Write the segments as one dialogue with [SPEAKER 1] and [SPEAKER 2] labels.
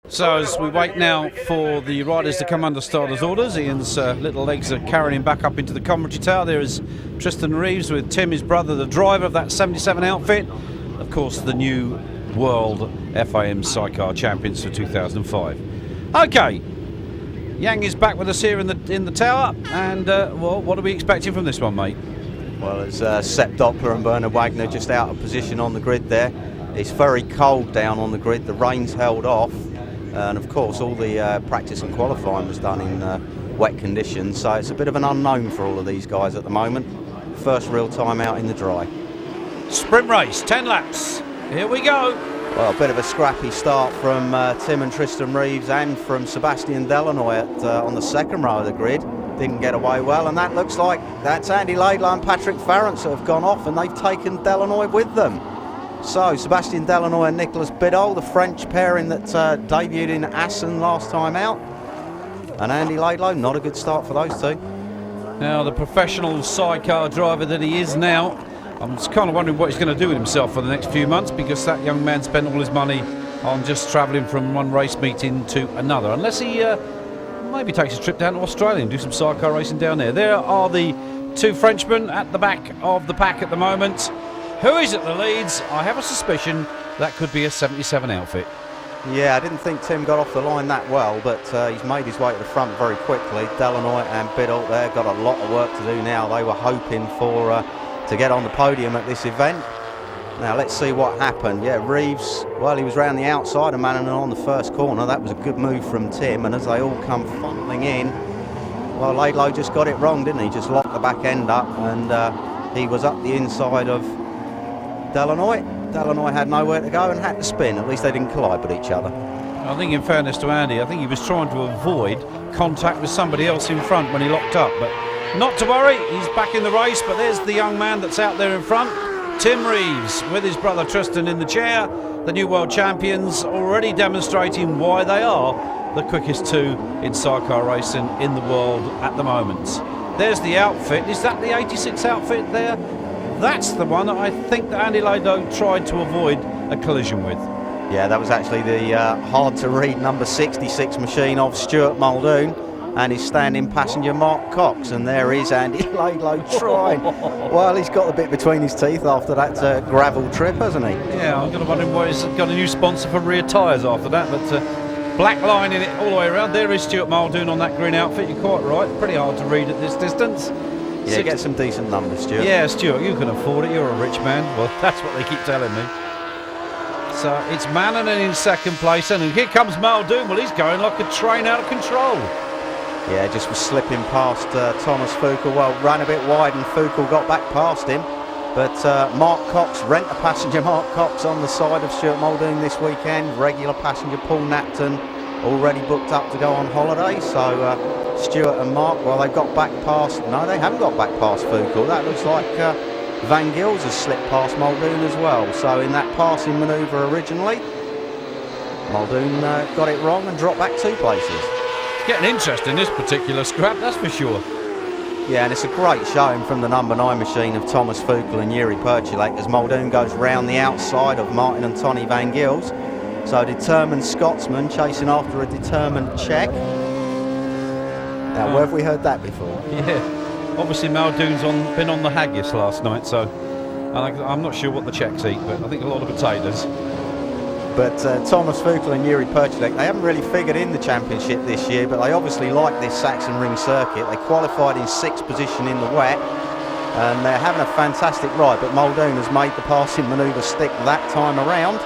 [SPEAKER 1] So as we wait now for the riders to come under starters' orders, Ian's little legs are carrying him back up into the commentary tower. There is Tristan Reeves with Tim, his brother, the driver of that 77 outfit. Of course, the new World FIM Sidecar Champions for 2005. Okay, Yang is back with us here in the tower, and well, what are we expecting from this one, mate?
[SPEAKER 2] Well, it's Sepp Doppler and Bernard Wagner just out of position on the grid there. It's very cold down on the grid, the rain's held off. And of course all the practice and qualifying was done in wet conditions, so it's a bit of an unknown for all of these guys at the moment. First real time out in the dry.
[SPEAKER 1] Sprint race, 10 laps, here we go.
[SPEAKER 2] Well, a bit of a scrappy start from Tim and Tristan Reeves and from Sebastian Delanoy on the second row of the grid. Didn't get away well, and that looks like that's Andy Laidlaw and Patrick Farrance that have gone off, and they've taken Delanoy with them. So, Sebastian Delanoy and Nicolas Bidol, the French pairing that debuted in Assen last time out. And Andy Laidlaw, not a good start for those two.
[SPEAKER 1] Now, the professional sidecar driver that he is now, I'm just kind of wondering what he's going to do with himself for the next few months, because that young man spent all his money on just travelling from one race meeting to another. Unless he maybe takes a trip down to Australia and do some sidecar racing down there. There are the two Frenchmen at the back of the pack at the moment. Who is at the leads? I have a suspicion that could be a 77 outfit.
[SPEAKER 2] Yeah, I didn't think Tim got off the line that well, but he's made his way to the front very quickly. Delanoy and Bidol there got a lot of work to do now. They were hoping for to get on the podium at this event. Now let's see what happened. Yeah, Reeves, well, he was round the outside of Mannanen on the first corner. That was a good move from Tim, and as they all come funneling in, well, Laidlaw just got it wrong, didn't he? Just locked the back end up, and he was up the inside of Delanoy. Delanoy had nowhere to go and had to spin. At least they didn't collide with each other.
[SPEAKER 1] I think in fairness to Andy, I think he was trying to avoid contact with somebody else in front when he locked up. But not to worry, he's back in the race. But there's the young man that's out there in front, Tim Reeves, with his brother Tristan in the chair. The new world champions, already demonstrating why they are the quickest two in sidecar racing in the world at the moment. There's the outfit. Is that the 86 outfit there? That's the one that I think that Andy Laidlaw tried to avoid a collision with.
[SPEAKER 2] Yeah, that was actually the hard-to-read number 66 machine of Stuart Muldoon and his standing passenger Mark Cox. And there is Andy Laidlaw trying. Well, he's got the bit between his teeth after that gravel trip, hasn't he?
[SPEAKER 1] Yeah, I'm going to wonder why he's got a new sponsor for rear tyres after that. But black line in it all the way around. There is Stuart Muldoon on that green outfit. You're quite right. Pretty hard to read at this distance.
[SPEAKER 2] Yeah, get some decent numbers, Stuart.
[SPEAKER 1] Yeah, Stuart, you can afford it. You're a rich man. Well, that's what they keep telling me. So it's Mannanen in second place, and here comes Muldoon. Well, he's going like a train out of control.
[SPEAKER 2] Yeah, just was slipping past Thomas Fuchel. Well, ran a bit wide, and Fuchel got back past him. But Mark Cox, rent-a-passenger Mark Cox on the side of Stuart Muldoon this weekend. Regular passenger Paul Napton already booked up to go on holiday. So Stuart and Mark, well, they've got back past. No, they haven't got back past Fuchel. That looks like Van Gils has slipped past Muldoon as well. So in that passing manoeuvre originally, Muldoon got it wrong and dropped back 2 places.
[SPEAKER 1] It's getting interesting, this particular scrap, that's for sure.
[SPEAKER 2] Yeah, and it's a great showing from the number 9 machine of Thomas Fuchel and Yuri Perchilek as Muldoon goes round the outside of Martin and Tony Van Gils. So a determined Scotsman chasing after a determined Czech. Now, where have we heard that before?
[SPEAKER 1] Yeah, obviously Muldoon's been on the haggis last night, so I'm not sure what the Czechs eat, but I think a lot of potatoes.
[SPEAKER 2] But Thomas Fuchel and Yuri Perchilek, they haven't really figured in the championship this year, but they obviously like this Sachsenring circuit. They qualified in 6th position in the wet, and they're having a fantastic ride, but Muldoon has made the passing manoeuvre stick that time around.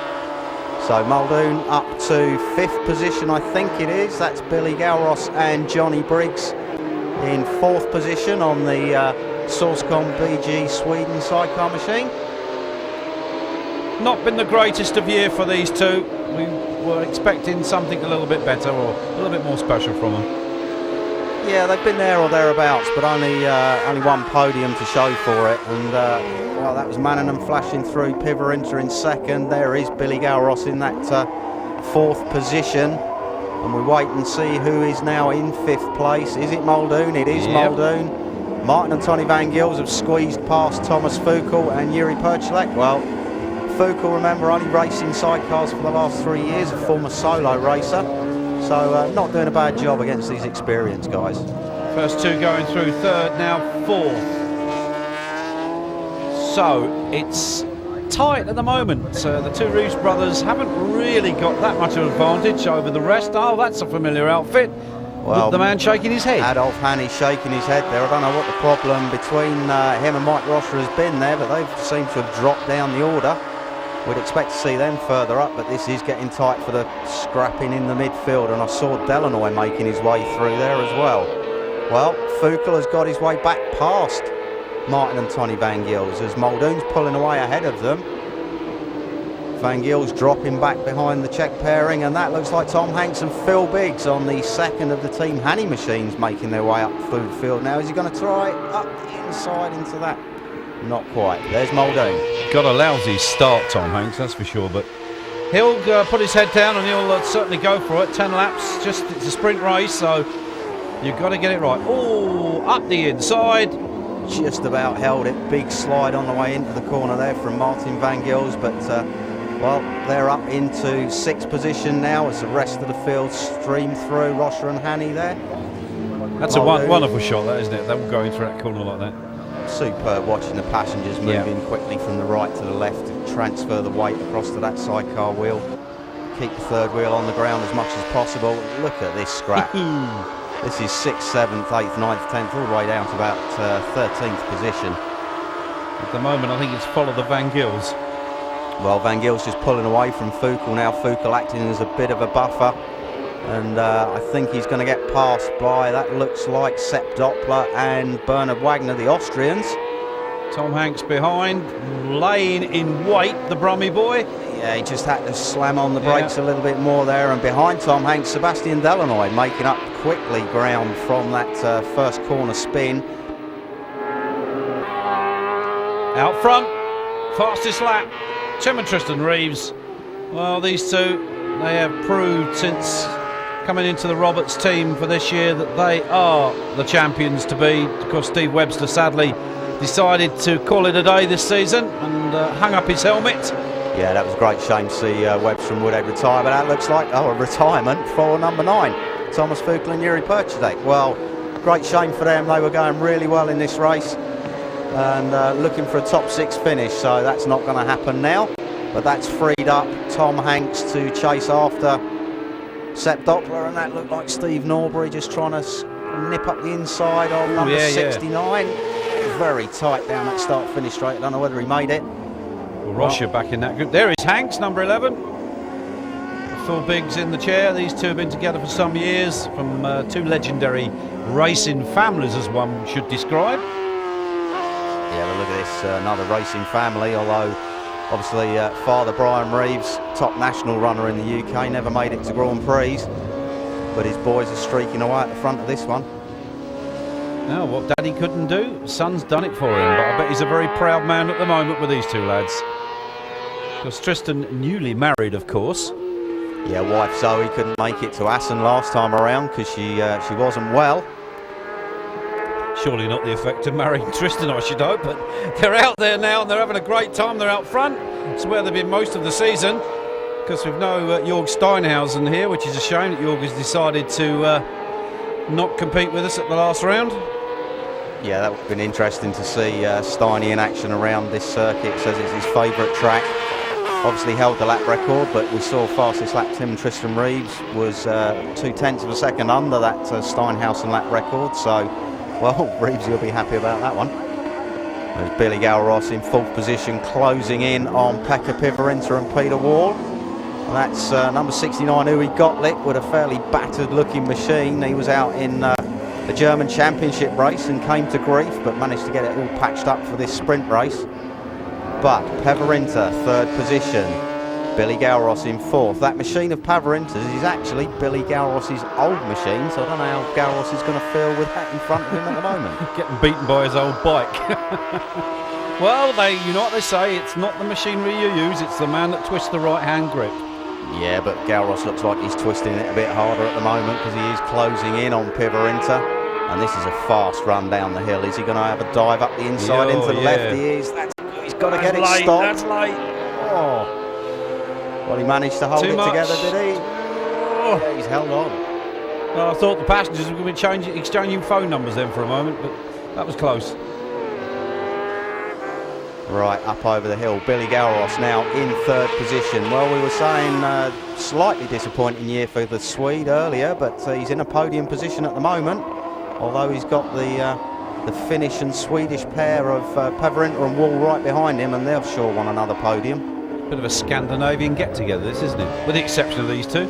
[SPEAKER 2] So Muldoon up to 5th position, I think it is. That's Billy Gowross and Johnny Briggs in 4th position on the Sourcecom BG Sweden sidecar machine.
[SPEAKER 1] Not been the greatest of year for these two. We were expecting something a little bit better or a little bit more special from them.
[SPEAKER 2] Yeah, they've been there or thereabouts, but only one podium to show for it. And well, that was Mannanen flashing through, Pivarinter in 2nd. There is Billy Gowross in that 4th position. And we wait and see who is now in 5th place. Is it Muldoon? It is Muldoon. Martin and Tony Van Gils have squeezed past Thomas Fuchel and Yuri Perchilek. Well, Fuchs, remember, only racing sidecars for the last 3 years, a former solo racer. So not doing a bad job against these experienced guys.
[SPEAKER 1] First two going through, third, now fourth. So it's tight at the moment. The two Reeves brothers haven't really got that much of an advantage over the rest. Oh, that's a familiar outfit.
[SPEAKER 2] Well,
[SPEAKER 1] the man shaking his head.
[SPEAKER 2] Adolf Hanny shaking his head there. I don't know what the problem between him and Mike Rosser has been there, but they've seemed to have dropped down the order. We'd expect to see them further up, but this is getting tight for the scrapping in the midfield, and I saw Delanoy making his way through there as well. Well, Fuchs has got his way back past Martin and Tony Van Gils as Muldoon's pulling away ahead of them. Van Gils dropping back behind the Czech pairing, and that looks like Tom Hanks and Phil Biggs on the second of the Team Hanny machines making their way up through the field. Now, is he going to try up the inside into that? Not quite. There's Muldoon.
[SPEAKER 1] Got a lousy start, Tom Hanks, that's for sure, but he'll put his head down and he'll certainly go for it. 10 laps, just it's a sprint race, so you've got to get it right. Oh, up the inside.
[SPEAKER 2] Just about held it. Big slide on the way into the corner there from Martin Van Gils, but well, they're up into sixth position now as the rest of the field stream through. Rosser and Hanny there.
[SPEAKER 1] That's a wonderful shot, that, isn't it? Them going through that corner like that.
[SPEAKER 2] Superb watching the passengers moving quickly from the right to the left to transfer the weight across to that sidecar wheel. Keep the third wheel on the ground as much as possible. Look at this scrap. This is 6th, 7th, 8th, 9th, 10th, all the way down to about 13th position.
[SPEAKER 1] At the moment, I think it's follow the Van Gils.
[SPEAKER 2] Well, Van Gils just pulling away from Fuchs now. Fuchs acting as a bit of a buffer. And I think he's going to get passed by, that looks like Sepp Doppler and Bernhard Wagner, the Austrians.
[SPEAKER 1] Tom Hanks behind, laying in wait, the Brummy boy.
[SPEAKER 2] Yeah, he just had to slam on the brakes a little bit more there. And behind Tom Hanks, Sebastian Delanoy making up quickly ground from that first corner spin.
[SPEAKER 1] Out front, fastest lap, Tim and Tristan Reeves. Well, these two, they have proved since coming into the Roberts team for this year that they are the champions to be. Of course, Steve Webster sadly decided to call it a day this season and hung up his helmet.
[SPEAKER 2] Yeah, that was a great shame to see Webster from Woodhead retire, but that looks like a retirement for number 9, Thomas Fuchs and Yuri Perchadek. Well, great shame for them. They were going really well in this race and looking for a top 6 finish, so that's not going to happen now. But that's freed up Tom Hanks to chase after Sepp Doppler, and that looked like Steve Norbury just trying to nip up the inside of number 69. Very tight down that start-finish straight. I don't know whether he made it.
[SPEAKER 1] Well, Rossia back in that group. There is Hanks, number 11. Phil Biggs in the chair. These two have been together for some years, from two legendary racing families, as one should describe.
[SPEAKER 2] Yeah, well, look at this, another racing family, although obviously father Brian Reeves, top national runner in the UK, never made it to Grand Prix, but his boys are streaking away at the front of this one.
[SPEAKER 1] Now, what Daddy couldn't do, son's done it for him, but I bet he's a very proud man at the moment with these two lads. Because Tristan, newly married, of course.
[SPEAKER 2] Yeah, wife Zoe couldn't make it to Assen last time around because she wasn't well.
[SPEAKER 1] Surely not the effect of marrying Tristan, I should hope, but they're out there now and they're having a great time. They're out front. It's where they've been most of the season, because we've no Jorg Steinhausen here, which is a shame that Jorg has decided to not compete with us at the last round.
[SPEAKER 2] Yeah, that would have been interesting to see Steiny in action around this circuit. Says it's his favourite track. Obviously held the lap record, but we saw fastest lap Tim and Tristan Reeves was 0.2 of a second under that Steinhausen lap record. So, well, Reeves will be happy about that one. There's Billy Galros in 4th position, closing in on Pekka Pivarinta and Peter Wall. And that's number 69, Uwe Gottlieb, with a fairly battered looking machine. He was out in the German Championship race and came to grief, but managed to get it all patched up for this sprint race. But Pivarinta, 3rd position. Billy Galros in 4th. That machine of Pivarinta's is actually Billy Galros's old machine, so I don't know how Galros is going to feel with that in front of him at the moment.
[SPEAKER 1] Getting beaten by his old bike. Well, you know what they say, it's not the machinery you use, it's the man that twists the right hand grip.
[SPEAKER 2] Yeah, but Galros looks like he's twisting it a bit harder at the moment because he is closing in on Pivarinta. And this is a fast run down the hill. Is he going to have a dive up the inside into the left? He is. He's got to get it stopped.
[SPEAKER 1] That's late.
[SPEAKER 2] Oh. Well, he managed to hold
[SPEAKER 1] Too
[SPEAKER 2] it
[SPEAKER 1] much.
[SPEAKER 2] together, did he?
[SPEAKER 1] Oh.
[SPEAKER 2] Yeah, he's held on.
[SPEAKER 1] Well, I thought the passengers were going to be exchanging phone numbers then for a moment, but that was close.
[SPEAKER 2] Right, up over the hill, Billy Galros now in third position. Well, we were saying slightly disappointing year for the Swede earlier, but he's in a podium position at the moment, although he's got the Finnish and Swedish pair of Peverinter and Wall right behind him, and they'll sure want another podium.
[SPEAKER 1] Bit of a Scandinavian get-together, this, isn't it? With the exception of these two.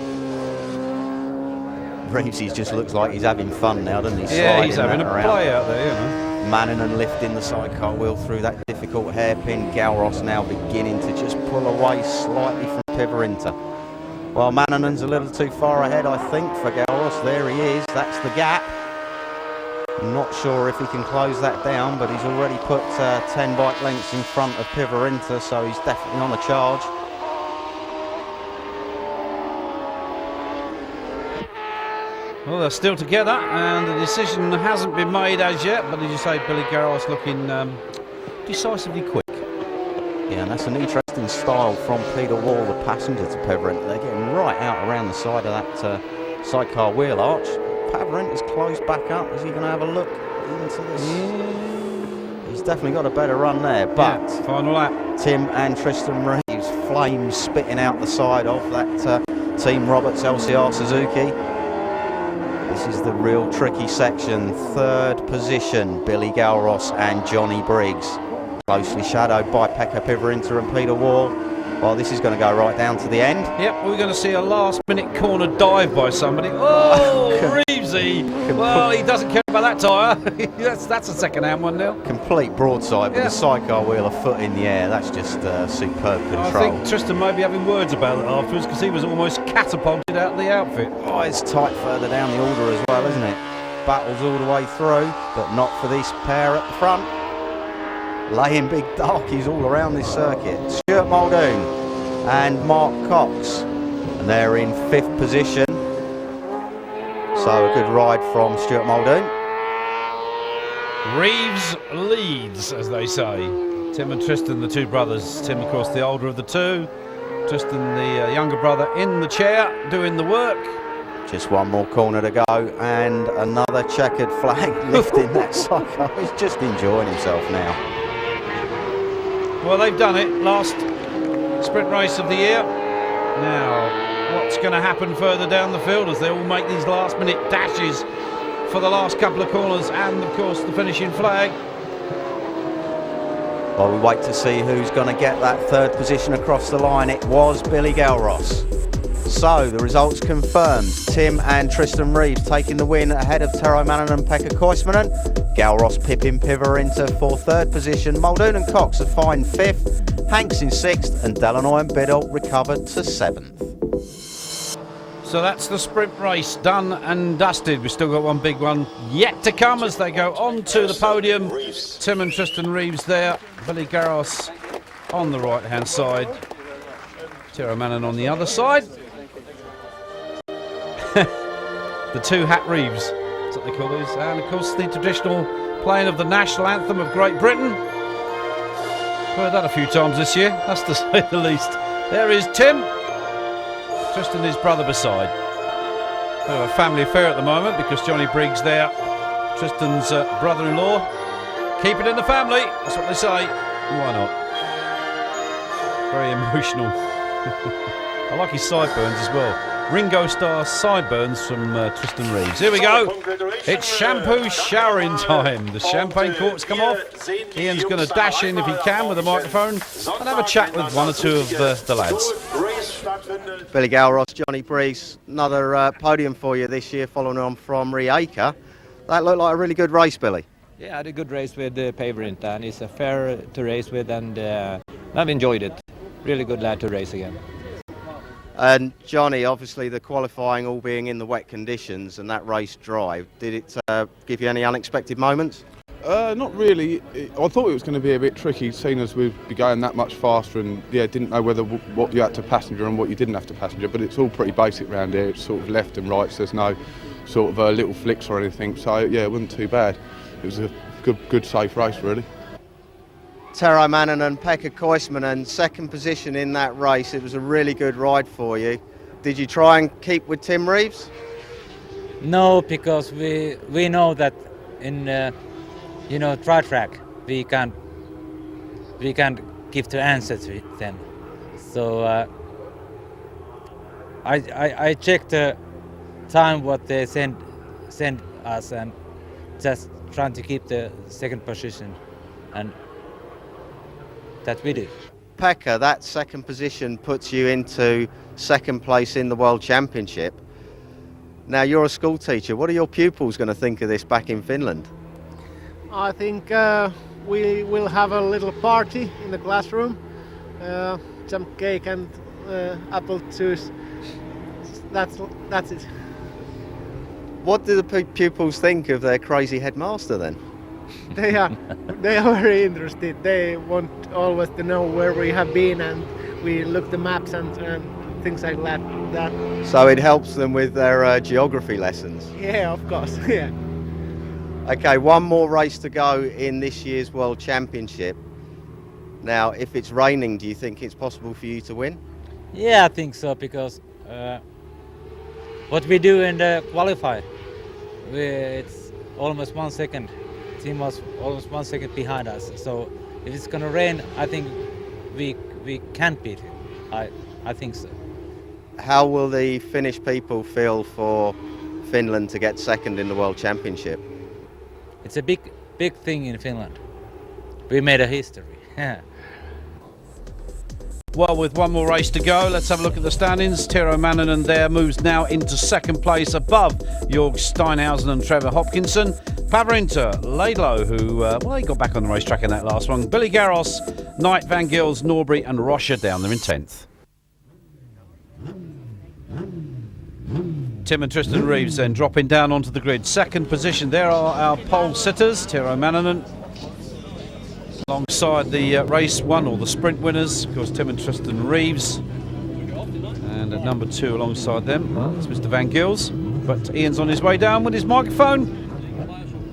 [SPEAKER 2] Reeves just looks like he's having fun now, doesn't he?
[SPEAKER 1] Yeah, he's
[SPEAKER 2] Sliding
[SPEAKER 1] having a
[SPEAKER 2] that
[SPEAKER 1] play
[SPEAKER 2] around.
[SPEAKER 1] out there, you know.
[SPEAKER 2] Mannanen lifting the sidecar wheel through that difficult hairpin. Galros now beginning to just pull away slightly from Peverinter. Well, Mannanen's a little too far ahead, I think, for Galros. There he is. That's the gap. Not sure if he can close that down, but he's already put 10 bike lengths in front of Peverinter, so he's definitely on a charge.
[SPEAKER 1] Well, they're still together, and the decision hasn't been made as yet, but as you say, Billy Galros looking decisively quick.
[SPEAKER 2] Yeah, and that's an interesting style from Peter Wall, the passenger, to Peverinter. They're getting right out around the side of that sidecar wheel arch. Peverinter's closed back up. Is he going to have a look into this? Yeah. He's definitely got a better run there, but
[SPEAKER 1] yeah, final lap.
[SPEAKER 2] Tim and Tristan Reeves, flames spitting out the side of that Team Roberts LCR Suzuki. This is the real tricky section. Third position, Billy Galros and Johnny Briggs. Closely shadowed by Pekka Peverinter and Peter Wall. Well, this is going to go right down to the end.
[SPEAKER 1] Yep, we're going to see a last-minute corner dive by somebody. Oh, Reevesy! Well, he doesn't care about that tyre. that's a second-hand one now.
[SPEAKER 2] Complete broadside with the sidecar wheel a foot in the air. That's just superb control.
[SPEAKER 1] I think Tristan may be having words about it afterwards because he was almost catapulted out of the outfit.
[SPEAKER 2] Oh, it's tight further down the order as well, isn't it? Battles all the way through, but not for this pair at the front. Laying big darkies all around this circuit. Stuart Muldoon and Mark Cox, and they're in fifth position. So a good ride from Stuart Muldoon.
[SPEAKER 1] Reeves leads, as they say. Tim and Tristan, the two brothers. Tim, of course, the older of the two. Tristan, the younger brother, in the chair, doing the work.
[SPEAKER 2] Just one more corner to go, and another checkered flag lifting that sidecar. He's just enjoying himself now.
[SPEAKER 1] Well, they've done it. Last sprint race of the year. Now, what's going to happen further down the field as they all make these last-minute dashes for the last couple of corners and, of course, the finishing flag?
[SPEAKER 2] Well, we wait to see who's going to get that third position across the line. It was Billy Galros. So, the results confirmed. Tim and Tristan Reeves taking the win ahead of Tero Mannanen and Pekka Koismanen. Galros pipping Peverinter for third position. Muldoon and Cox are fine fifth. Hanks in sixth, and Delanoy and Biddle recovered to seventh.
[SPEAKER 1] So that's the sprint race done and dusted. We've still got one big one yet to come as they go on to the podium. Tim and Tristan Reeves there. Billy Galros on the right-hand side. Tero Mannanen on the other side. The two Hat Reeves, that's what they call these. And of course the traditional playing of the national anthem of Great Britain. Heard that a few times this year, that's to say the least. There is Tim, Tristan his brother beside. Bit of a family affair at the moment because Johnny Briggs there, Tristan's brother-in-law. Keep it in the family, that's what they say. Why not? Very emotional. I like his sideburns as well. Ringo Starr sideburns from Tristan Reeves. Here we go. It's shampoo showering time. The champagne corks come off. Ian's going to dash in if he can with a microphone and have a chat with one or two of the lads.
[SPEAKER 2] Billy Galros, Johnny Briggs, another podium for you this year following on from Rijeka. That looked like a really good race, Billy.
[SPEAKER 3] Yeah, I had a good race with Peverinter, and it's a fair to race with, and I've enjoyed it. Really good lad to race again.
[SPEAKER 2] And Johnny, obviously the qualifying all being in the wet conditions and that race drive, did it give you any unexpected moments?
[SPEAKER 4] Not really. I thought it was going to be a bit tricky, seeing as we'd be going that much faster, and didn't know whether what you had to passenger and what you didn't have to passenger. But it's all pretty basic round here. It's sort of left and right, so there's no sort of little flicks or anything. So yeah, it wasn't too bad. It was a good safe race, really.
[SPEAKER 2] Tero Mannanen, Pekka Koismanen, second position in that race. It was a really good ride for you. Did you try and keep with Tim Reeves?
[SPEAKER 5] No, because we know that in dry track we can't give the answer to them. So I checked the time what they send us and just trying to keep the second position, and that we do.
[SPEAKER 2] Pekka, that second position puts you into second place in the World Championship. Now you're a school teacher. What are your pupils going to think of this back in Finland?
[SPEAKER 6] I think we will have a little party in the classroom, some cake and apple juice. That's it.
[SPEAKER 2] What do the pupils think of their crazy headmaster then?
[SPEAKER 6] They are very interested. They want always to know where we have been, and we look the maps and things like that.
[SPEAKER 2] So it helps them with their geography lessons.
[SPEAKER 6] Yeah, of course. Yeah.
[SPEAKER 2] Okay, one more race to go in this year's World Championship. Now, if it's raining, do you think it's possible for you to win?
[SPEAKER 5] Yeah, I think so, because what we do in the qualify, it's almost 1 second. Team was almost 1 second behind us. So if it's gonna rain, I think we can beat it. I think so.
[SPEAKER 2] How will the Finnish people feel for Finland to get second in the World Championship?
[SPEAKER 5] It's a big thing in Finland. We made a history.
[SPEAKER 1] Well, with one more race to go, let's have a look at the standings. Tero Mannanen there moves now into second place above Jorg Steinhausen and Trevor Hopkinson. Pavarinta, Laidlow, who he got back on the racetrack in that last one. Billy Garros, Knight, Van Gils, Norbury and Rocha down there in 10th. Tim and Tristan Reeves then dropping down onto the grid. Second position, there are our pole sitters. Tero Mannanen alongside the race one or the sprint winners, of course, Tim and Tristan Reeves. And at number 2 alongside them, it's Mr. Van Gils. But Ian's on his way down with his microphone.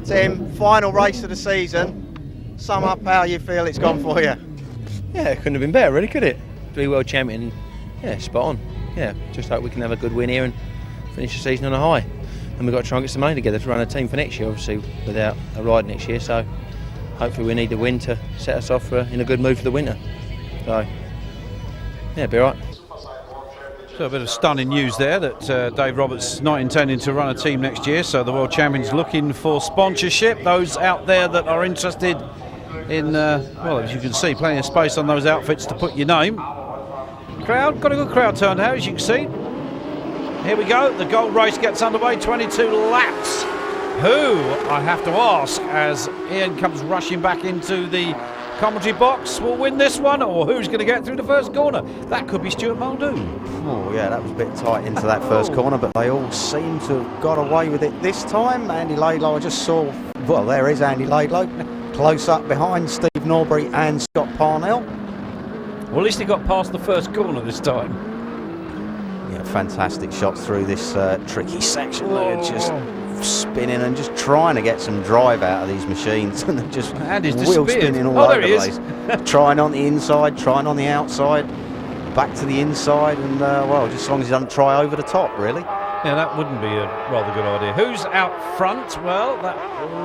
[SPEAKER 2] Tim, final race of the season. Sum up how you feel it's gone for you.
[SPEAKER 7] Yeah, it couldn't have been better, really, could it? To be world champion, yeah, spot on. Yeah, just hope we can have a good win here and finish the season on a high. And we've got to try and get some money together to run a team for next year, obviously, without a ride next year. So hopefully we need the win to set us off in a good mood for the winter. So, yeah, be all right.
[SPEAKER 1] So a bit of stunning news there that Dave Roberts is not intending to run a team next year. So the World Champions looking for sponsorship. Those out there that are interested in, well, as you can see, plenty of space on those outfits to put your name. Crowd, got a good crowd turned out, as you can see. Here we go, the gold race gets underway, 22 laps. Who, I have to ask, as Ian comes rushing back into the commentary box, will win this one, or who's going to get through the first corner? That could be Stuart Muldoon.
[SPEAKER 2] Oh yeah, that was a bit tight into that first corner, but they all seem to have got away with it this time. Andy Laidlow, I just saw, well, there is Andy Laidlow, close up behind Steve Norbury and Scott Parnell.
[SPEAKER 1] Well, at least he got past the first corner this time.
[SPEAKER 2] Yeah, fantastic shots through this tricky section there, just spinning and just trying to get some drive out of these machines, and they're just wheel spinning all over the place. Trying on the inside, trying on the outside, back to the inside, and well, just as long as he doesn't try over the top, really.
[SPEAKER 1] Yeah, that wouldn't be a rather good idea. Who's out front? Well, that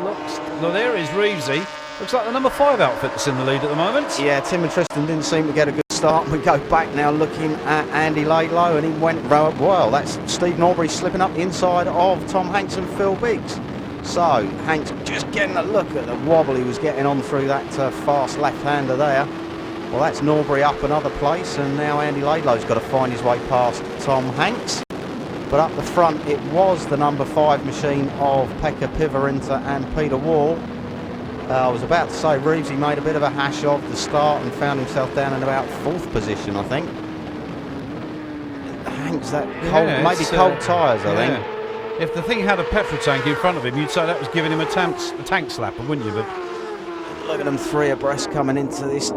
[SPEAKER 1] looks... No, there is Reevesy. Looks like the number 5 outfit that's in the lead at the moment.
[SPEAKER 2] Yeah, Tim and Tristan didn't seem to get a good start. We go back now looking at Andy Laidlow, and he went well. That's Steve Norbury slipping up the inside of Tom Hanks and Phil Biggs. So Hanks just getting a look at the wobble he was getting on through that fast left-hander there. Well, that's Norbury up another place, and now Andy Laidlow's got to find his way past Tom Hanks. But up the front, it was the number 5 machine of Pekka Pavarinta and Peter Wall. I was about to say Reevesy made a bit of a hash of the start and found himself down in about 4th position, I think. Hanks, that cold, maybe cold tyres, I think.
[SPEAKER 1] If the thing had a petrol tank in front of him, you'd say that was giving him a tank slapper, wouldn't you? But
[SPEAKER 2] look at them 3 abreast coming into this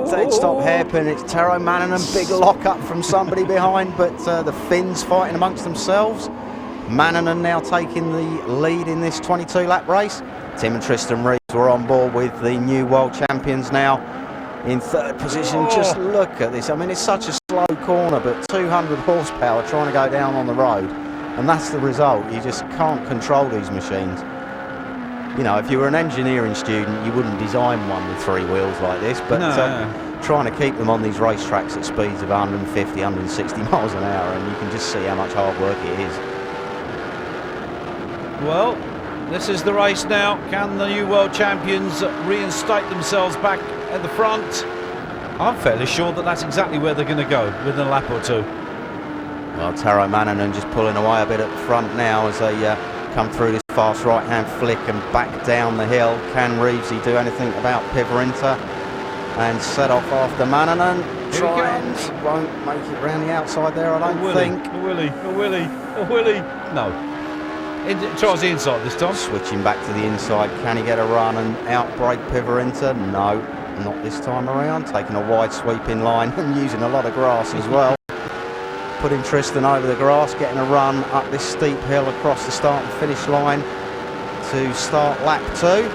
[SPEAKER 2] dead stop hairpin. It's Tero Mannanen, big lock up from somebody behind, but the Finns fighting amongst themselves. Mannanen now taking the lead in this 22 lap race. Tim and Tristan Reeves were on board with the new world champions now in third position. Just look at this. I mean, it's such a slow corner, but 200 horsepower trying to go down on the road, and that's the result. You just can't control these machines. You know, if you were an engineering student, you wouldn't design one with 3 wheels like this, but trying to keep them on these racetracks at speeds of 150, 160 miles an hour, and you can just see how much hard work it is.
[SPEAKER 1] Well, this is the race now. Can the new world champions reinstate themselves back at the front? I'm fairly sure that that's exactly where they're going to go, within a lap or 2.
[SPEAKER 2] Well, Taro Mannanen just pulling away a bit at the front now as they come through this fast right-hand flick and back down the hill. Can Reevesy do anything about Pivarinta and set off after Mannanen? Tries, won't make it round the outside there, I don't think.
[SPEAKER 1] A Willie. No. Tries the inside this time.
[SPEAKER 2] Switching back to the inside, can he get a run and outbrake Pivarinta? No, not this time around. Taking a wide sweeping line and using a lot of grass as well. Putting Tristan over the grass, getting a run up this steep hill across the start and finish line to start lap 2.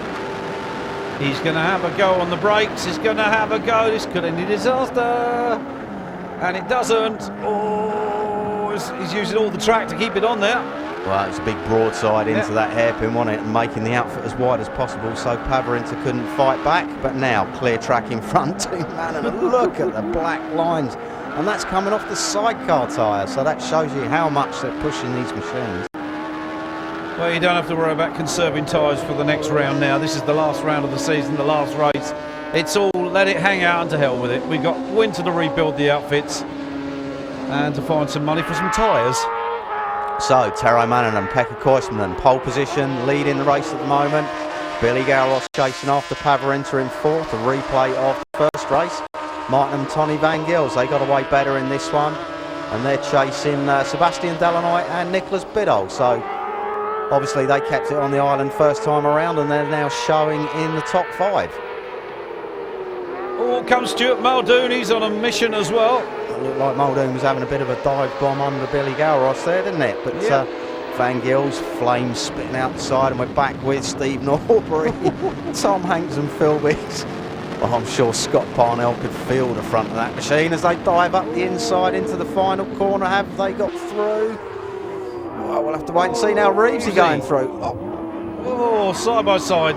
[SPEAKER 1] He's going to have a go on the brakes. He's going to have a go. This could end in disaster. And it doesn't. Oh, he's using all the track to keep it on there.
[SPEAKER 2] Well, it's a big broadside into that hairpin, wasn't it? And making the outfit as wide as possible so Pivarinta couldn't fight back. But now, clear track in front to Mannanen. Look at the black lines. And that's coming off the sidecar tyre, so that shows you how much they're pushing these machines.
[SPEAKER 1] Well, you don't have to worry about conserving tyres for the next round now. This is the last round of the season, the last race. It's all let it hang out and to hell with it. We've got winter to rebuild the outfits and to find some money for some tyres.
[SPEAKER 2] So, Taro Mannanen and Pekka Koismanen, pole position, leading the race at the moment. Billy Gauros chasing after Pivarinta in 4th, a replay of the first race. Martin and Tony Van Gils, they got away better in this one, and they're chasing Sebastian Delanoy and Nicholas Biddle. So obviously they kept it on the island first time around, and they're now showing in the top 5.
[SPEAKER 1] Oh, comes Stuart Muldoon, he's on a mission as well.
[SPEAKER 2] It looked like Muldoon was having a bit of a dive bomb under Billy Gauros there, didn't it? But Van Gils, flames spitting out the side, and we're back with Steve Norbury, Tom Hanks and Phil Biggs. Well, I'm sure Scott Parnell could feel the front of that machine as they dive up the inside into the final corner. Have they got through? Well, we'll have to wait and see now. Reevesy going through.
[SPEAKER 1] Oh, side by side.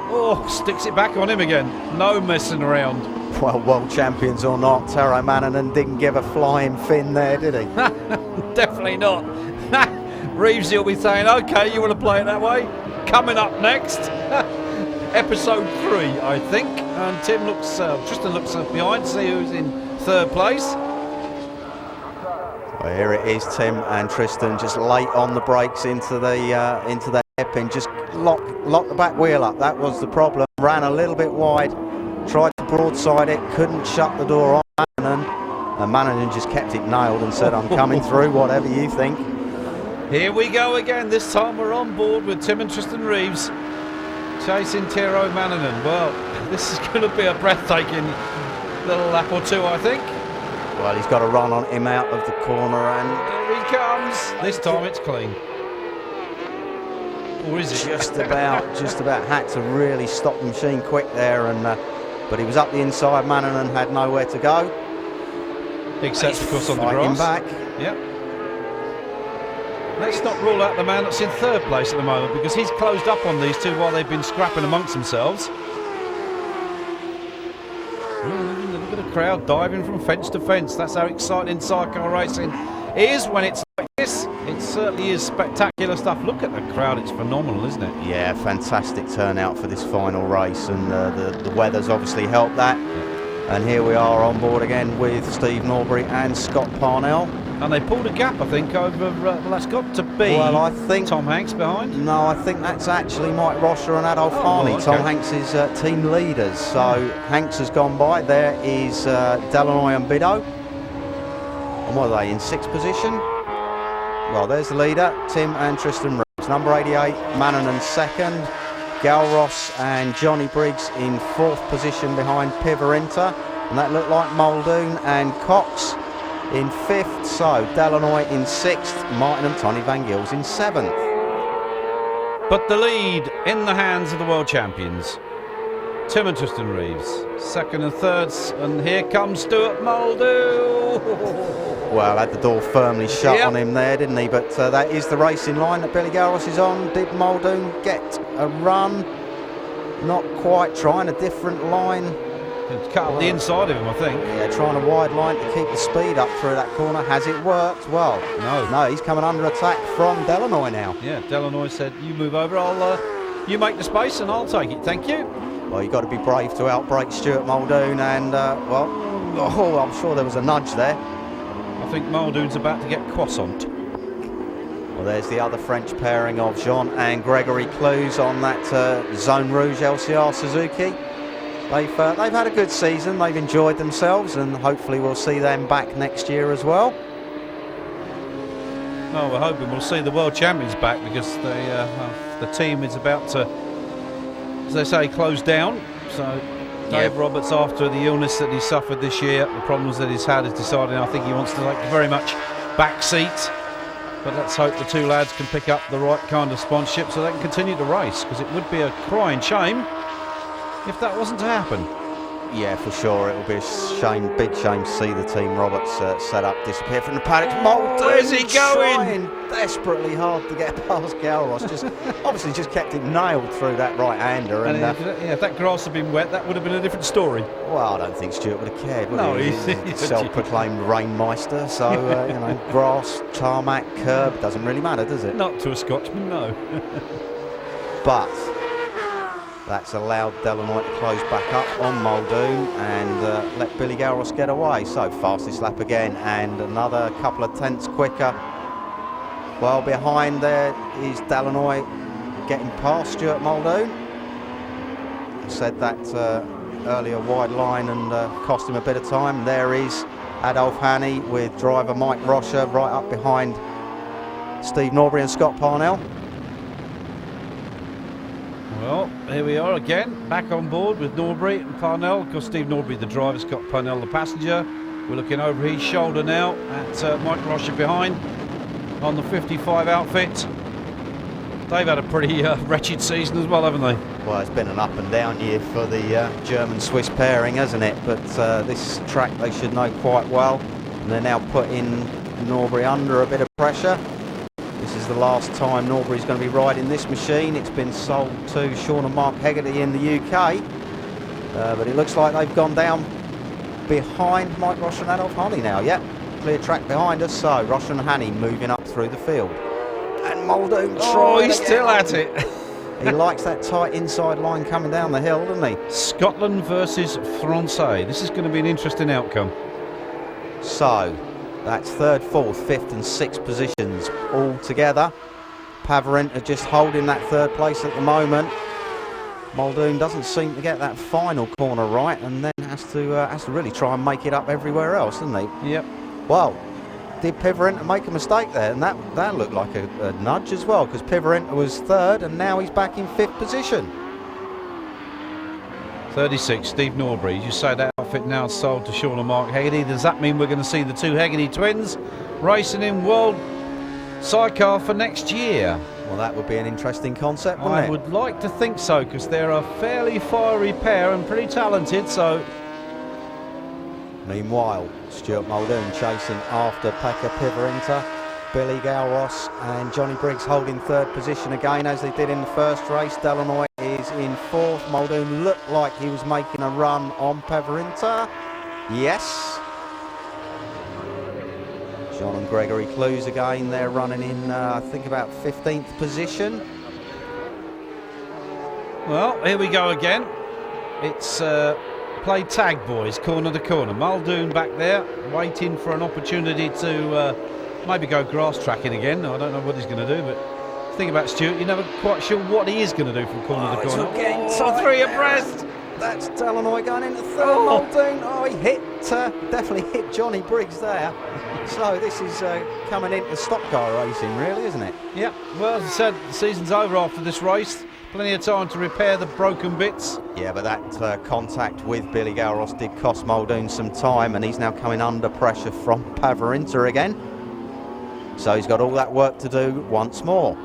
[SPEAKER 1] Oh, sticks it back on him again. No messing around.
[SPEAKER 2] Well, world champions or not, Taro Mannanen didn't give a flying fin there, did he?
[SPEAKER 1] Definitely not. Reevesy will be saying, OK, you want to play it that way? Coming up next. Episode 3, I think, and Tristan looks behind to see who's in 3rd place.
[SPEAKER 2] Well, here it is, Tim and Tristan just late on the brakes into the hairpin, just lock the back wheel up. That was the problem. Ran a little bit wide, tried to broadside it, couldn't shut the door on Mannanen, and Mannanen just kept it nailed and said, I'm coming through, whatever you think.
[SPEAKER 1] Here we go again. This time we're on board with Tim and Tristan Reeves. Chasing Taro Mannanen. Well, this is going to be a breathtaking little lap or 2, I think.
[SPEAKER 2] Well, he's got a run on him out of the corner, and
[SPEAKER 1] there he comes. This time it's clean. Or is it?
[SPEAKER 2] Just about had to really stop the machine quick there, and but he was up the inside. Mannanen had nowhere to go.
[SPEAKER 1] Except, of course, on the grass.
[SPEAKER 2] Back.
[SPEAKER 1] Yep. Let's not rule out the man that's in 3rd place at the moment, because he's closed up on these two while they've been scrapping amongst themselves. Look at the crowd diving from fence to fence. That's how exciting sidecar racing is when it's like this. It certainly is spectacular stuff. Look at the crowd, it's phenomenal, isn't it?
[SPEAKER 2] Yeah, fantastic turnout for this final race, and the weather's obviously helped that. And here we are on board again with Steve Norbury and Scott Parnell.
[SPEAKER 1] And they pulled a gap, I think, over, well, that's got to be
[SPEAKER 2] I think
[SPEAKER 1] Tom Hanks behind.
[SPEAKER 2] No, I think that's actually Mike Rossler and Adolf Harney,
[SPEAKER 1] okay.
[SPEAKER 2] Tom Hanks' team leaders. So Hanks has gone by. There is Delanoy and Biddle. And what are they, in 6th position? Well, there's the leader, Tim and Tristan Reeves. Number 88, Mannanen 2nd. Gauros and Johnny Briggs in 4th position behind Pivarinta. And that looked like Muldoon and Cox in 5th, so Delanoy in 6th, Martin and Tony Van Gils in 7th.
[SPEAKER 1] But the lead in the hands of the world champions. Tim and Tristan Reeves, second and thirds, and here comes Stuart Muldoon.
[SPEAKER 2] Well, had the door firmly shut
[SPEAKER 1] Yep.
[SPEAKER 2] on him there, didn't he? But that is the racing line that Billy Galros is on. Did Muldoon get a run? Not quite, trying a different line.
[SPEAKER 1] It's cut up the inside of him, I think.
[SPEAKER 2] Yeah, trying a wide line to keep the speed up through that corner. Has it worked? Well,
[SPEAKER 1] No.
[SPEAKER 2] he's coming under attack from Delanoy now.
[SPEAKER 1] Yeah, Delanoy said, you move over, you make the space and I'll take it, thank you.
[SPEAKER 2] Well, you've got to be brave to outbrake Stuart Muldoon, and I'm sure there was a nudge there.
[SPEAKER 1] I think Muldoon's about to get croissant.
[SPEAKER 2] Well, there's the other French pairing of Jean and Gregory Clues on that Zone Rouge LCR Suzuki. They've had a good season, they've enjoyed themselves, and hopefully we'll see them back next year as well.
[SPEAKER 1] Well, we're hoping we'll see the world champions back, because the team is about to, as they say, close down. So Dave Roberts, after the illness that he suffered this year, the problems that he's had, is deciding I think he wants to take very much back seat. But let's hope the two lads can pick up the right kind of sponsorship so they can continue to race, because it would be a crying shame if that wasn't to happen.
[SPEAKER 2] Yeah, for sure, it'll be a shame, big shame to see the team Roberts set up disappear from the paddock. Muldoon,
[SPEAKER 1] Where's he going?
[SPEAKER 2] Trying desperately hard to get past Galros. Obviously just kept it nailed through that right-hander.
[SPEAKER 1] And if that grass had been wet, that would have been a different story.
[SPEAKER 2] Well, I don't think Stuart would have cared, would
[SPEAKER 1] No,
[SPEAKER 2] he?
[SPEAKER 1] he's
[SPEAKER 2] Self-proclaimed rainmeister, so grass, tarmac, curb, doesn't really matter, does it?
[SPEAKER 1] Not to a Scotsman, no.
[SPEAKER 2] But that's allowed Delanoy to close back up on Muldoon and let Billy Galros get away. So fastest lap again, and another couple of tenths quicker. Well, behind there is Delanoy getting past Stuart Muldoon. I said that earlier, wide line, and cost him a bit of time. There is Adolf Haney with driver Mike Rocher right up behind Steve Norbury and Scott Parnell.
[SPEAKER 1] Well, here we are again, back on board with Norbury and Parnell. Of course, Steve Norbury, the driver, Scott Parnell, the passenger. We're looking over his shoulder now at Mike Rocher behind on the 55 outfit. They've had a pretty wretched season as well, haven't they?
[SPEAKER 2] Well, it's been an up and down year for the German-Swiss pairing, hasn't it? But this track they should know quite well. And they're now putting Norbury under a bit of pressure. This is the last time Norbury's going to be riding this machine. It's been sold to Sean and Mark Hegarty in the UK. But it looks like they've gone down behind Mike Rocher and Adolf Haney now. Yep, clear track behind us. So Rocher and Haney moving up through the field. And Muldoon trying
[SPEAKER 1] he's still at it.
[SPEAKER 2] He likes that tight inside line coming down the hill, doesn't he?
[SPEAKER 1] Scotland versus Francais. This is going to be an interesting outcome.
[SPEAKER 2] So that's third, fourth, fifth and sixth positions all together. Pavarin are just holding that third place at the moment. Muldoon doesn't seem to get that final corner right, and then has to really try and make it up everywhere else, doesn't he?
[SPEAKER 1] Yep.
[SPEAKER 2] Well, did Pivarinta make a mistake there? And that looked like a nudge as well, because Pivarinta was third and now he's back in fifth position.
[SPEAKER 1] 36, Steve Norbury. You say that outfit now sold to Sean and Mark Hegarty. Does that mean we're going to see the two Hegarty twins racing in World Sidecar for next year?
[SPEAKER 2] Well, that would be an interesting concept, wouldn't
[SPEAKER 1] I
[SPEAKER 2] it?
[SPEAKER 1] would like to think so, because they're a fairly fiery pair and pretty talented, so...
[SPEAKER 2] Meanwhile, Stuart Muldoon chasing after Pekka Pivarinta, Billy Galros and Johnny Briggs holding third position again as they did in the first race. Delanoy is in fourth. Muldoon looked like he was making a run on Pivarinta. Yes. John and Gregory Clues again, they're running in I think about 15th position.
[SPEAKER 1] Well, here we go again. It's play tag, boys, corner to corner. Muldoon back there waiting for an opportunity to maybe go grass tracking again. I don't know what he's going to do, but the thing about Stuart, you're never quite sure what he is going to do from corner to corner. Three abreast.
[SPEAKER 2] That's Delanoy going into third. Muldoon, he hit, definitely hit Johnny Briggs there. So this is coming into stock car racing, really, isn't it?
[SPEAKER 1] Yeah, well, as I said, the season's over after this race. Plenty of time to repair the broken bits.
[SPEAKER 2] Yeah, but that contact with Billy Galros did cost Muldoon some time, and he's now coming under pressure from Pavarinta again. So he's got all that work to do once more.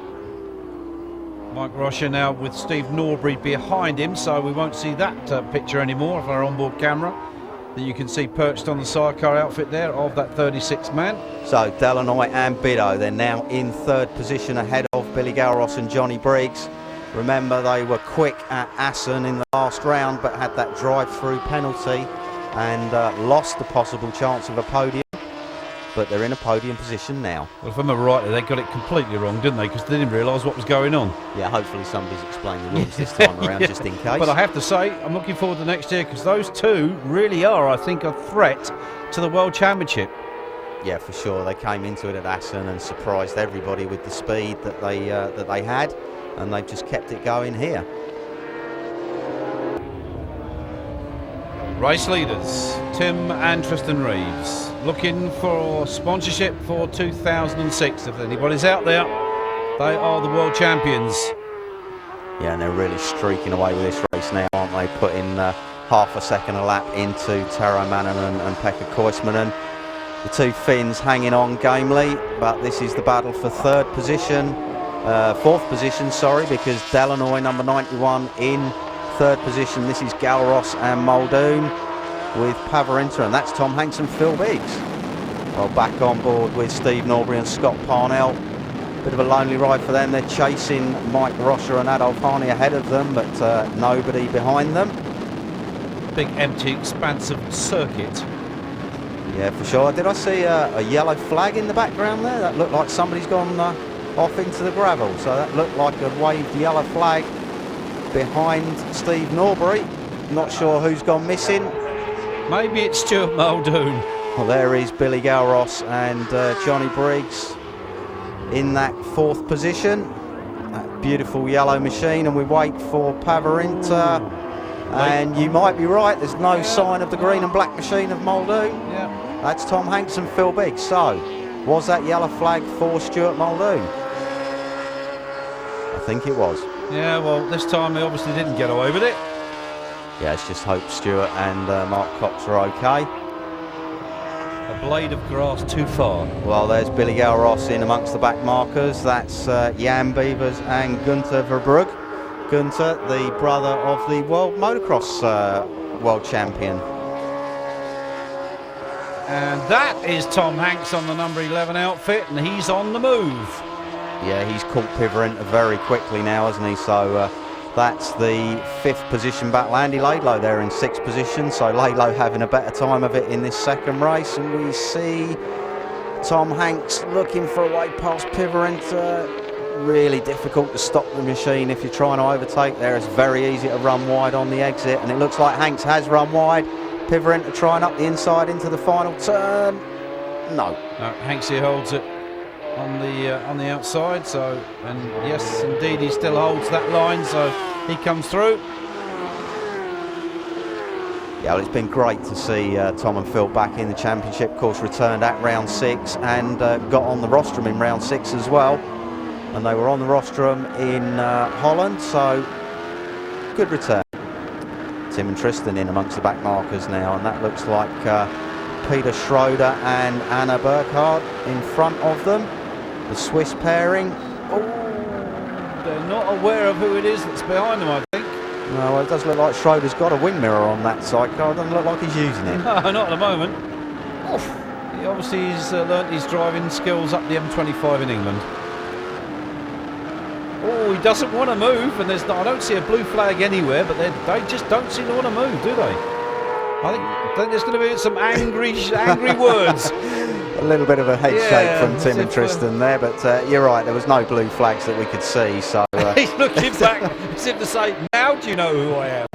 [SPEAKER 1] Mike Rocher now with Steve Norbury behind him, so we won't see that picture anymore of our onboard camera that you can see perched on the sidecar outfit there of that 36th man.
[SPEAKER 2] So Delanoy and Bido, they're now in third position ahead of Billy Galros and Johnny Briggs. Remember, they were quick at Assen in the last round, but had that drive-through penalty and lost the possible chance of a podium. But they're in a podium position now.
[SPEAKER 1] Well, if I'm right, they got it completely wrong, didn't they? Because they didn't realise what was going on.
[SPEAKER 2] Yeah, hopefully somebody's explained the rules this time around,
[SPEAKER 1] Yeah.
[SPEAKER 2] just in case.
[SPEAKER 1] But I have to say, I'm looking forward to next year because those two really are, I think, a threat to the World Championship.
[SPEAKER 2] Yeah, for sure. They came into it at Assen and surprised everybody with the speed that they had, and they've just kept it going here.
[SPEAKER 1] Race leaders, Tim and Tristan Reeves, looking for sponsorship for 2006. If anybody's out there, they are the world champions.
[SPEAKER 2] Yeah, and they're really streaking away with this race now, aren't they? Putting half a second a lap into Taro Manninen and Pekka Koismanen. The two Finns hanging on gamely, but this is the battle for fourth position, because Delanoy, number 91, in third position. This is Galros and Muldoon with Pavarinta, and that's Tom Hanks and Phil Biggs. Well, back on board with Steve Norbury and Scott Parnell. Bit of a lonely ride for them. They're chasing Mike Rocher and Adolf Harney ahead of them, but nobody behind them.
[SPEAKER 1] Big empty expansive circuit.
[SPEAKER 2] Yeah, for sure. Did I see a yellow flag in the background there? That looked like somebody's gone off into the gravel. So that looked like a waved yellow flag behind Steve Norbury. Not sure who's gone missing.
[SPEAKER 1] Maybe it's Stuart Muldoon.
[SPEAKER 2] Well, there is Billy Galros and Johnny Briggs in that fourth position. That beautiful yellow machine, and we wait for Pavarinta. And you might be right, there's no sign of the green and black machine of Muldoon.
[SPEAKER 1] Yeah.
[SPEAKER 2] That's Tom Hanks and Phil Biggs. So, was that yellow flag for Stuart Muldoon? I think it was.
[SPEAKER 1] Yeah, well, this time he obviously didn't get away with it.
[SPEAKER 2] Yeah, let's just hope Stuart and Mark Cox are okay.
[SPEAKER 1] A blade of grass too far.
[SPEAKER 2] Well, there's Billy Galros in amongst the back markers. That's Jan Beavers and Gunther Verbrugge. Gunther, the brother of the World Motocross World Champion.
[SPEAKER 1] And that is Tom Hanks on the number 11 outfit, and he's on the move.
[SPEAKER 2] Yeah, he's caught Pavarinta very quickly now, hasn't he? So that's the fifth position battle. Andy Laidlow there in sixth position, so Laidlow having a better time of it in this second race. And we see Tom Hanks looking for a way past Pavarinta. Really difficult to stop the machine if you're trying to overtake there. It's very easy to run wide on the exit, and it looks like Hanks has run wide. Pavarinta trying up the inside into the final turn. No.
[SPEAKER 1] Hanks here holds it on the outside, so, and yes indeed he still holds that line, so he comes through.
[SPEAKER 2] Yeah, well, it's been great to see Tom and Phil back in the championship. Of course, returned at round 6 and got on the rostrum in round 6 as well. And they were on the rostrum in Holland, so good return. Tim and Tristan in amongst the back markers now, and that looks like Peter Schroeder and Anna Burkhardt in front of them. The Swiss pairing.
[SPEAKER 1] Oh, they're not aware of who it is that's behind them, I think.
[SPEAKER 2] No, well, it does look like Schroeder's got a wing mirror on that sidecar. It doesn't look like he's using it.
[SPEAKER 1] No, not at the moment. Oof. He obviously he's learnt his driving skills up the M25 in England. Oh, he doesn't want to move, and I don't see a blue flag anywhere, but they just don't seem to want to move, do they? I think there's going to be some angry words.
[SPEAKER 2] A little bit of a head shake from Tim and
[SPEAKER 1] if,
[SPEAKER 2] Tristan there, but you're right, there was no blue flags that we could see, so...
[SPEAKER 1] He's looking back as if to say, now do you know who I am?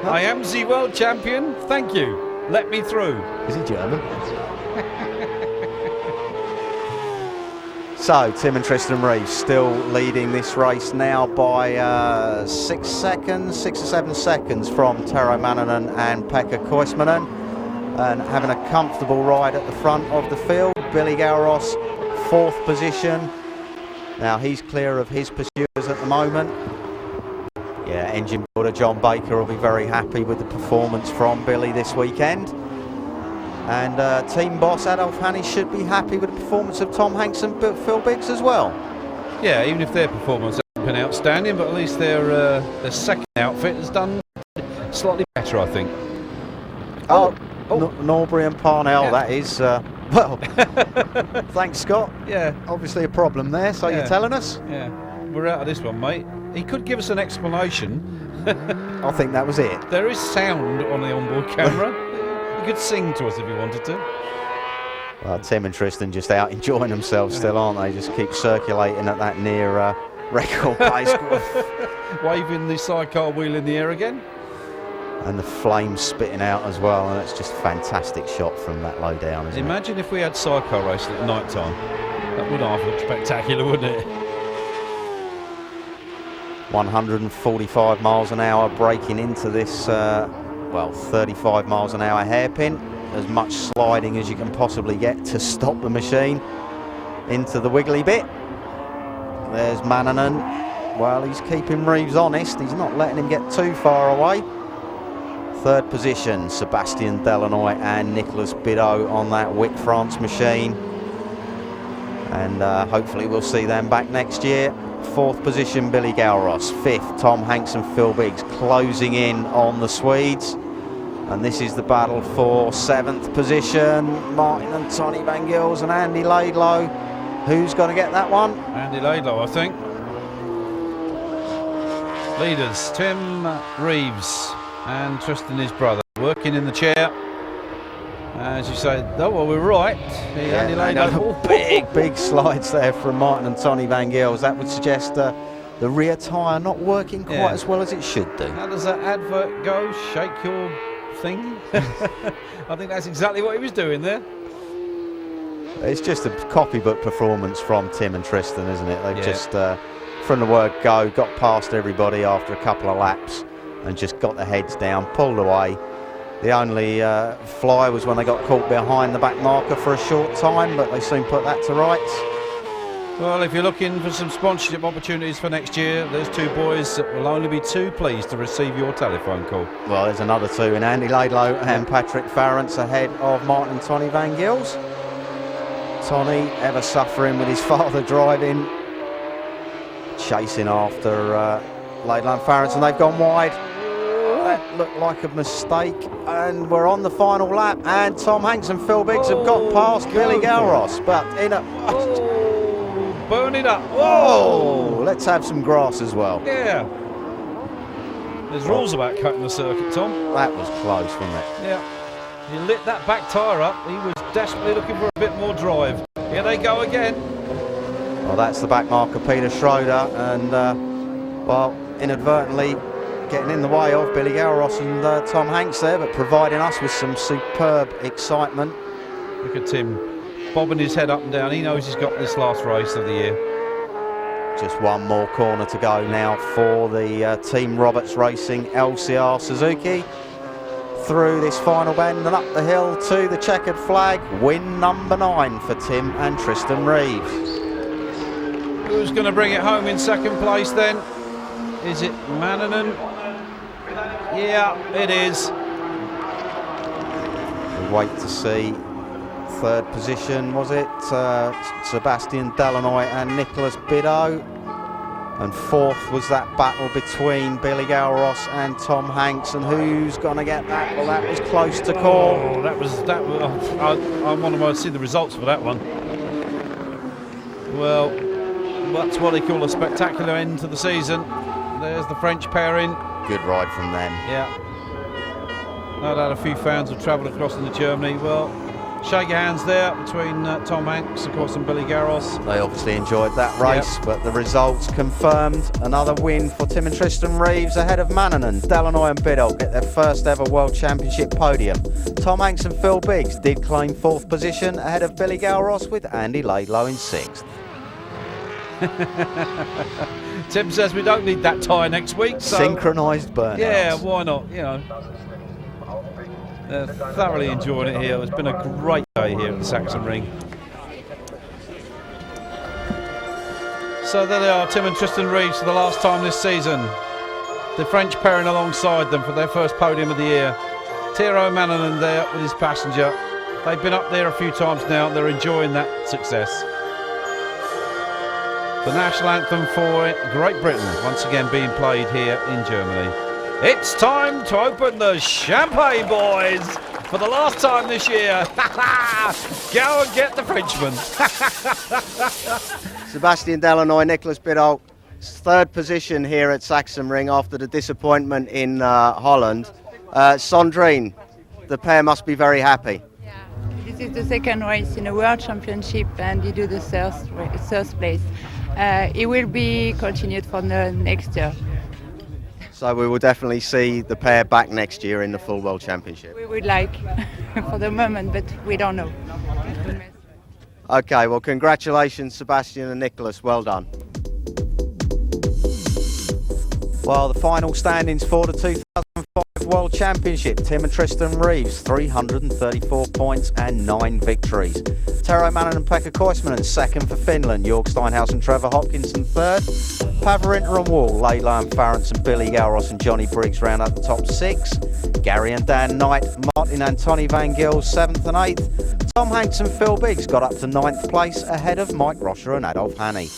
[SPEAKER 1] I am the world champion, thank you, let me through.
[SPEAKER 2] Is he German? So, Tim and Tristan Reeves still leading this race now by 6 or 7 seconds from Taro Manninen and Pekka Koismanen, and having a comfortable ride at the front of the field. Billy Galros, 4th position. Now he's clear of his pursuers at the moment. Yeah, engine builder John Baker will be very happy with the performance from Billy this weekend. And team boss Adolf Hanny should be happy with the performance of Tom Hanks and Phil Biggs as well.
[SPEAKER 1] Yeah, even if their performance been outstanding, but at least their second outfit has done slightly better, I think.
[SPEAKER 2] Norbury and Parnell,
[SPEAKER 1] Yeah.
[SPEAKER 2] that is. Well, thanks, Scott.
[SPEAKER 1] Yeah,
[SPEAKER 2] Obviously a problem there, so
[SPEAKER 1] Yeah.
[SPEAKER 2] you're telling us?
[SPEAKER 1] yeah. We're out of this one, mate. He could give us an explanation.
[SPEAKER 2] I think that was it.
[SPEAKER 1] There is sound on the onboard camera. He could sing to us if he wanted to.
[SPEAKER 2] Well, Tim and Tristan just out enjoying themselves still, aren't they? Just keep circulating at that near record pace.
[SPEAKER 1] Waving the sidecar wheel in the air again.
[SPEAKER 2] And the flames spitting out as well, and it's just a fantastic shot from that low down, isn't
[SPEAKER 1] Imagine if we had sidecar racing at night time. That would half look spectacular, wouldn't it?
[SPEAKER 2] 145 miles an hour braking into this 35 miles an hour hairpin. As much sliding as you can possibly get to stop the machine into the wiggly bit. There's Mannanen. Well, he's keeping Reeves honest. He's not letting him get too far away. Third position, Sebastian Delanoy and Nicolas Bidot on that Wick France machine. And hopefully we'll see them back next year. Fourth position, Billy Gowross. Fifth, Tom Hanks and Phil Biggs closing in on the Swedes. And this is the battle for seventh position. Martin and Tony Van Gils and Andy Laidlow. Who's going to get that one?
[SPEAKER 1] Andy Laidlow, I think. Leaders, Tim Reeves and Tristan, his brother, working in the chair. As you say, oh, well, we're right. Andy Laidlow.
[SPEAKER 2] Big slides there from Martin and Tony Van Gils. That would suggest the rear tyre not working quite as well as it should do.
[SPEAKER 1] How does that advert go? Shake your thing? I think that's exactly what he was doing there.
[SPEAKER 2] It's just a copybook performance from Tim and Tristan, isn't it? They've
[SPEAKER 1] Yeah.
[SPEAKER 2] just, from the word go, got past everybody after a couple of laps and just got their heads down, pulled away. The only fly was when they got caught behind the back marker for a short time, but they soon put that to rights.
[SPEAKER 1] Well, if you're looking for some sponsorship opportunities for next year, there's two boys that will only be too pleased to receive your telephone call.
[SPEAKER 2] Well, there's another two in Andy Laidlow and Patrick Farrance ahead of Martin and Tony Van Gils. Tony, ever suffering with his father driving, chasing after Laidlow and Farrance, and they've gone wide. That looked like a mistake, and we're on the final lap, and Tom Hanks and Phil Biggs have got past Billy Gowross, but in a...
[SPEAKER 1] Burn it up.
[SPEAKER 2] Whoa! Let's have some grass as well.
[SPEAKER 1] Yeah. There's rules about cutting the circuit, Tom.
[SPEAKER 2] That was close, wasn't it?
[SPEAKER 1] Yeah. He lit that back tyre up. He was desperately looking for a bit more drive. Here they go again.
[SPEAKER 2] Well, that's the back marker, Peter Schroeder, and, well, inadvertently getting in the way of Billy Gowross and Tom Hanks there, but providing us with some superb excitement.
[SPEAKER 1] Look at Tim bobbing his head up and down. He knows he's got this last race of the year.
[SPEAKER 2] Just one more corner to go now for the Team Roberts Racing LCR Suzuki. Through this final bend and up the hill to the checkered flag. Win number 9 for Tim and Tristan Reeves.
[SPEAKER 1] Who's going to bring it home in second place then? Is it Mannanen? Yeah, it is.
[SPEAKER 2] We'll wait to see. Third position, was it? Sebastian Delanoy and Nicolas Bidot. And fourth was that battle between Billy Gowross and Tom Hanks. And who's going to get that? Well, that was close to call.
[SPEAKER 1] Oh, that was. I want to see the results for that one. Well, that's what they call a spectacular end to the season. There's the French pairing.
[SPEAKER 2] Good ride from them.
[SPEAKER 1] Yeah. No doubt a few fans have travelled across into Germany. Well, shake your hands there between Tom Hanks, of course, and Billy Gowross.
[SPEAKER 2] They obviously enjoyed that race, but the results confirmed. Another win for Tim and Tristan Reeves ahead of Mannanen. Delanoy and Biddle get their first ever World Championship podium. Tom Hanks and Phil Biggs did claim fourth position ahead of Billy Gowross, with Andy Laidlow in sixth.
[SPEAKER 1] Tim says we don't need that tyre next week. So
[SPEAKER 2] synchronised burnouts.
[SPEAKER 1] Yeah, why not? You know, they're thoroughly enjoying it here. It's been a great day here at the Sachsenring. So there they are, Tim and Tristan Reeves for the last time this season. The French pairing alongside them for their first podium of the year. Tiro Mannanen there with his passenger. They've been up there a few times now and they're enjoying that success. The national anthem for Great Britain, once again being played here in Germany. It's time to open the champagne, boys, for the last time this year. Go and get the Frenchman.
[SPEAKER 2] Sebastian Delanoy, Nicholas Biddulph's third position here at Sachsenring after the disappointment in Holland. Sandrine, the pair must be very happy.
[SPEAKER 8] This is the second race in a World Championship and he do the third place. It will be continued for the next year.
[SPEAKER 2] So we will definitely see the pair back next year in the full World Championship.
[SPEAKER 8] We would like for the moment, but we don't know.
[SPEAKER 2] Okay, well congratulations Sebastian and Nicholas, well done. Well, the final standings for the 2005 World Championship. Tim and Tristan Reeves, 334 points and 9 victories. Tero Mannon and Pekka Koismanen second for Finland. Jörg Steinhaus and Trevor Hopkinson third. Pavarinta and Wall, Leila and Farrance and Billy Galros and Johnny Briggs round out the top 6. Gary and Dan Knight, Martin and Tony Van Gils 7th and 8th. Tom Hanks and Phil Biggs got up to 9th place ahead of Mike Roscher and Adolf Haney.